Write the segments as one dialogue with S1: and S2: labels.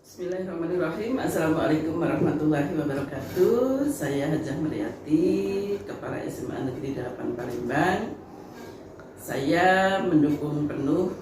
S1: Bismillahirrahmanirrahim. Assalamualaikum warahmatullahi wabarakatuh. Saya Hajah Mariati, Kepala SMA Negeri 8 Palembang. Saya mendukung penuh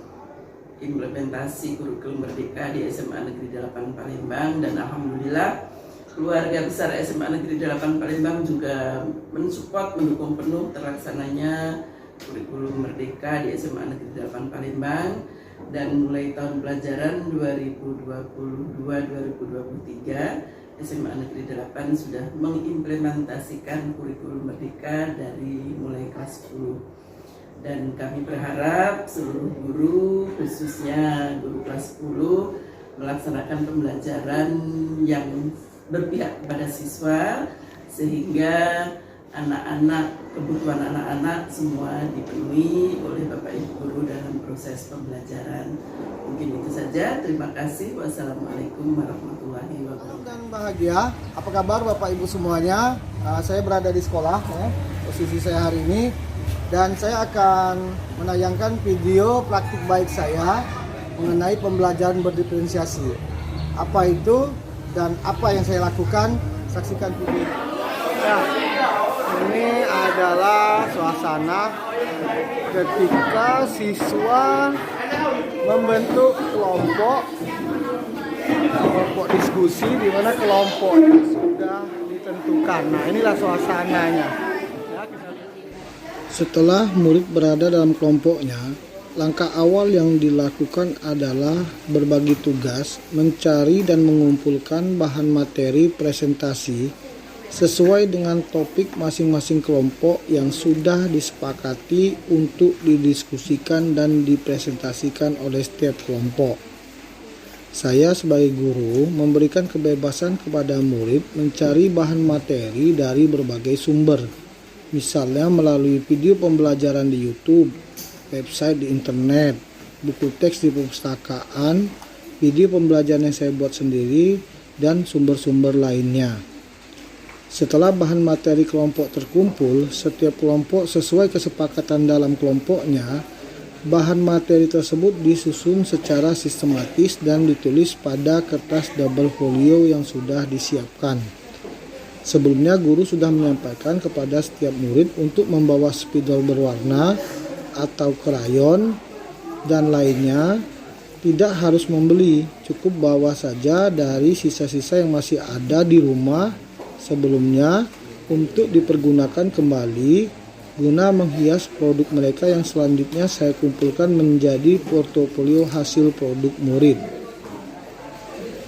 S1: implementasi kurikulum merdeka di SMA Negeri 8 Palembang, dan alhamdulillah keluarga besar SMA Negeri 8 Palembang juga mensupport, mendukung penuh terlaksananya kurikulum merdeka di SMA Negeri 8 Palembang. Dan mulai tahun pelajaran 2022-2023 SMA Negeri 8 sudah mengimplementasikan kurikulum merdeka dari mulai kelas 10. Dan kami berharap seluruh guru, khususnya guru kelas 10, melaksanakan pembelajaran yang berpihak kepada siswa, sehingga kebutuhan anak-anak semua dipenuhi oleh Bapak Ibu guru dalam proses pembelajaran. Mungkin itu saja. Terima kasih. Wassalamualaikum warahmatullahi wabarakatuh.
S2: Dan bahagia. Apa kabar Bapak Ibu semuanya? Saya berada di sekolah, posisi saya hari ini, dan saya akan menayangkan video praktik baik saya mengenai pembelajaran berdiferensiasi. Apa itu dan apa yang saya lakukan? Saksikan video. Ini adalah suasana ketika siswa membentuk kelompok diskusi di mana kelompoknya sudah ditentukan. Nah, inilah suasananya. Setelah murid berada dalam kelompoknya, langkah awal yang dilakukan adalah berbagi tugas, mencari dan mengumpulkan bahan materi presentasi sesuai dengan topik masing-masing kelompok yang sudah disepakati untuk didiskusikan dan dipresentasikan oleh setiap kelompok. Saya sebagai guru memberikan kebebasan kepada murid mencari bahan materi dari berbagai sumber, misalnya melalui video pembelajaran di YouTube, website di internet, buku teks di perpustakaan, video pembelajaran yang saya buat sendiri, dan sumber-sumber lainnya. Setelah bahan materi kelompok terkumpul, setiap kelompok sesuai kesepakatan dalam kelompoknya, bahan materi tersebut disusun secara sistematis dan ditulis pada kertas double folio yang sudah disiapkan. Sebelumnya guru sudah menyampaikan kepada setiap murid untuk membawa spidol berwarna atau krayon dan lainnya. Tidak harus membeli, cukup bawa saja dari sisa-sisa yang masih ada di rumah sebelumnya untuk dipergunakan kembali guna menghias produk mereka yang selanjutnya saya kumpulkan menjadi portofolio hasil produk murid.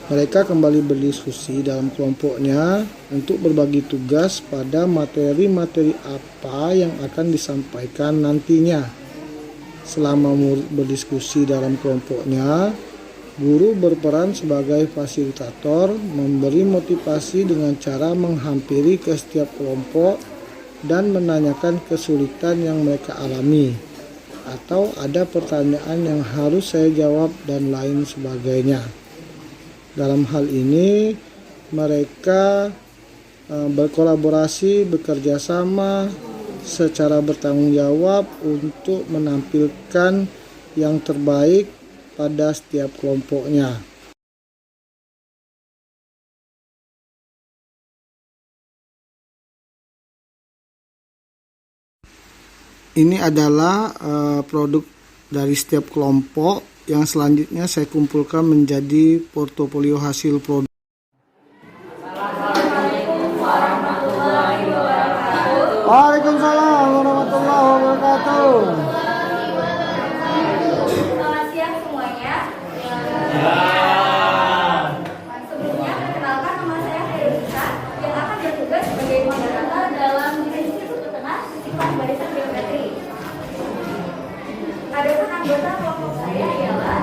S2: Mereka kembali berdiskusi dalam kelompoknya untuk berbagi tugas pada materi-materi apa yang akan disampaikan nantinya. Selama murid berdiskusi dalam kelompoknya, guru berperan sebagai fasilitator, memberi motivasi dengan cara menghampiri ke setiap kelompok dan menanyakan kesulitan yang mereka alami, atau ada pertanyaan yang harus saya jawab dan lain sebagainya. Dalam hal ini, mereka berkolaborasi, bekerja sama secara bertanggung jawab untuk menampilkan yang terbaik pada setiap kelompoknya. Ini adalah produk dari setiap kelompok yang selanjutnya saya kumpulkan menjadi portofolio hasil produk.
S3: Assalamualaikum warahmatullahi wabarakatuh.
S2: Waalaikumsalam warahmatullahi wabarakatuh.
S3: Selamat siang semuanya. Sebelumnya perkenalkan, nama saya Herusa yang akan bertugas sebagai moderator dalam divisi sudut tengah sisipan barisan geometri. Adapun anggota kelompok saya ialah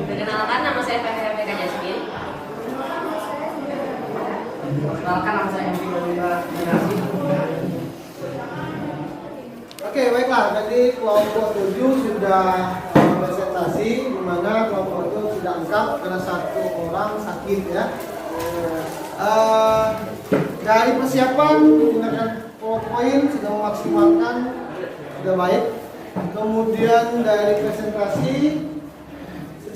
S4: Perkenalkan, nama saya Fahira Mega Jasmine.
S5: Perkenalkan, nama saya MP Dolina Dinasi.
S2: Oke, baiklah. Jadi kelompok 7 sudah presentasi, di mana kelompok itu sudah lengkap karena satu orang sakit ya. Dari persiapan menggunakan PowerPoint sudah memaksimalkan, sudah baik. Kemudian dari presentasi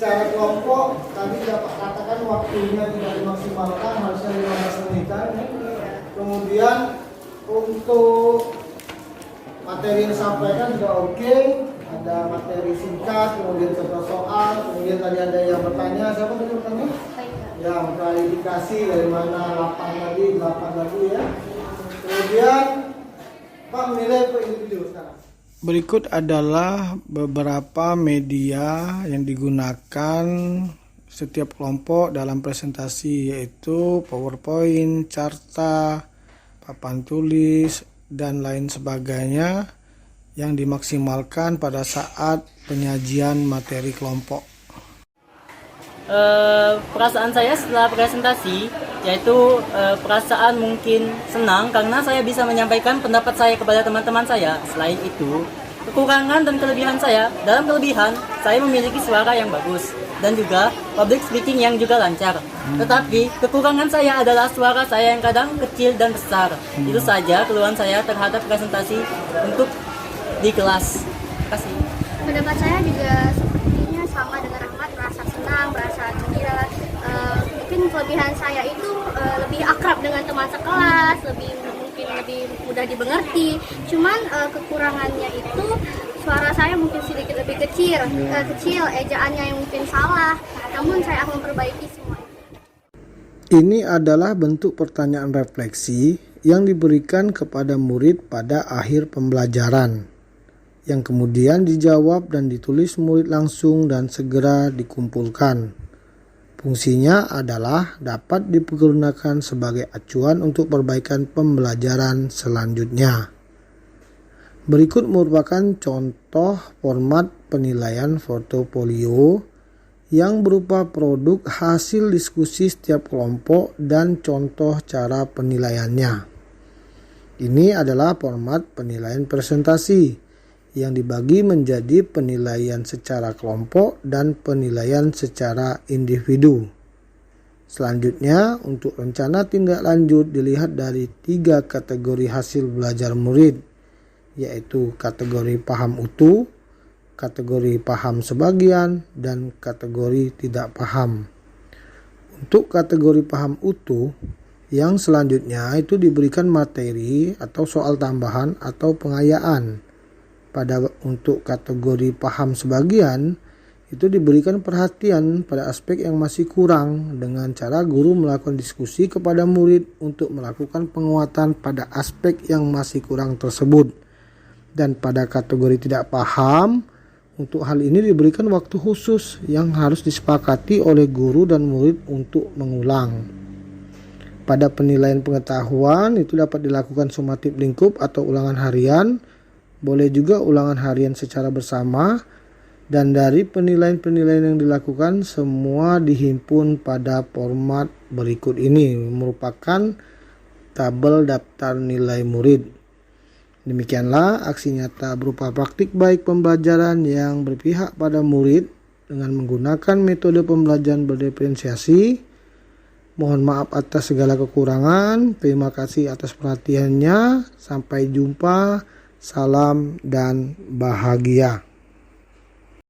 S2: secara kelompok tadi dapat katakan waktunya tidak dimaksimalkan, harusnya 15 menitan. Kemudian untuk materi yang disampaikan juga oke. Ada materi singkat, kemudian contoh soal, kemudian tadi ada yang bertanya, siapa tadi bertanya? Ya, klarifikasi dari mana 8 tadi ya. Kemudian Pak menilai per individu sekarang. Berikut adalah beberapa media yang digunakan setiap kelompok dalam presentasi, yaitu PowerPoint, carta, papan tulis, dan lain sebagainya yang dimaksimalkan pada saat penyajian materi kelompok.
S6: Perasaan saya setelah presentasi yaitu perasaan mungkin senang karena saya bisa menyampaikan pendapat saya kepada teman-teman saya. Selain itu, kekurangan dan kelebihan saya, dalam kelebihan saya memiliki suara yang bagus dan juga public speaking yang juga lancar. Tetapi kekurangan saya adalah suara saya yang kadang kecil dan besar. Itu saja keluhan saya terhadap presentasi untuk di kelas. Terima kasih.
S3: Pendapat saya juga sepertinya sama dengan Ahmad, merasa senang, merasa gembira. Mungkin kelebihan saya itu lebih akrab dengan teman sekelas, mungkin lebih mudah dimengerti. Cuman kekurangannya itu suara saya mungkin sedikit lebih kecil, ejaannya yang mungkin salah. Namun saya akan memperbaiki semuanya.
S2: Ini adalah bentuk pertanyaan refleksi yang diberikan kepada murid pada akhir pembelajaran, yang kemudian dijawab dan ditulis murid langsung dan segera dikumpulkan. Fungsinya adalah dapat digunakan sebagai acuan untuk perbaikan pembelajaran selanjutnya. Berikut merupakan contoh format penilaian portofolio yang berupa produk hasil diskusi setiap kelompok dan contoh cara penilaiannya. Ini adalah format penilaian presentasi yang dibagi menjadi penilaian secara kelompok dan penilaian secara individu. Selanjutnya, untuk rencana tindak lanjut dilihat dari 3 kategori hasil belajar murid, yaitu kategori paham utuh, kategori paham sebagian, dan kategori tidak paham. Untuk kategori paham utuh, yang selanjutnya itu diberikan materi atau soal tambahan atau pengayaan. Untuk kategori paham sebagian, itu diberikan perhatian pada aspek yang masih kurang dengan cara guru melakukan diskusi kepada murid untuk melakukan penguatan pada aspek yang masih kurang tersebut. Dan pada kategori tidak paham, untuk hal ini diberikan waktu khusus yang harus disepakati oleh guru dan murid untuk mengulang. Pada penilaian pengetahuan, itu dapat dilakukan sumatif lingkup atau ulangan harian, boleh juga ulangan harian secara bersama, dan dari penilaian-penilaian yang dilakukan semua dihimpun pada format berikut ini, merupakan tabel daftar nilai murid. Demikianlah aksi nyata berupa praktik baik pembelajaran yang berpihak pada murid dengan menggunakan metode pembelajaran berdiferensiasi. Mohon maaf atas segala kekurangan. Terima kasih atas perhatiannya. Sampai jumpa. Salam dan bahagia.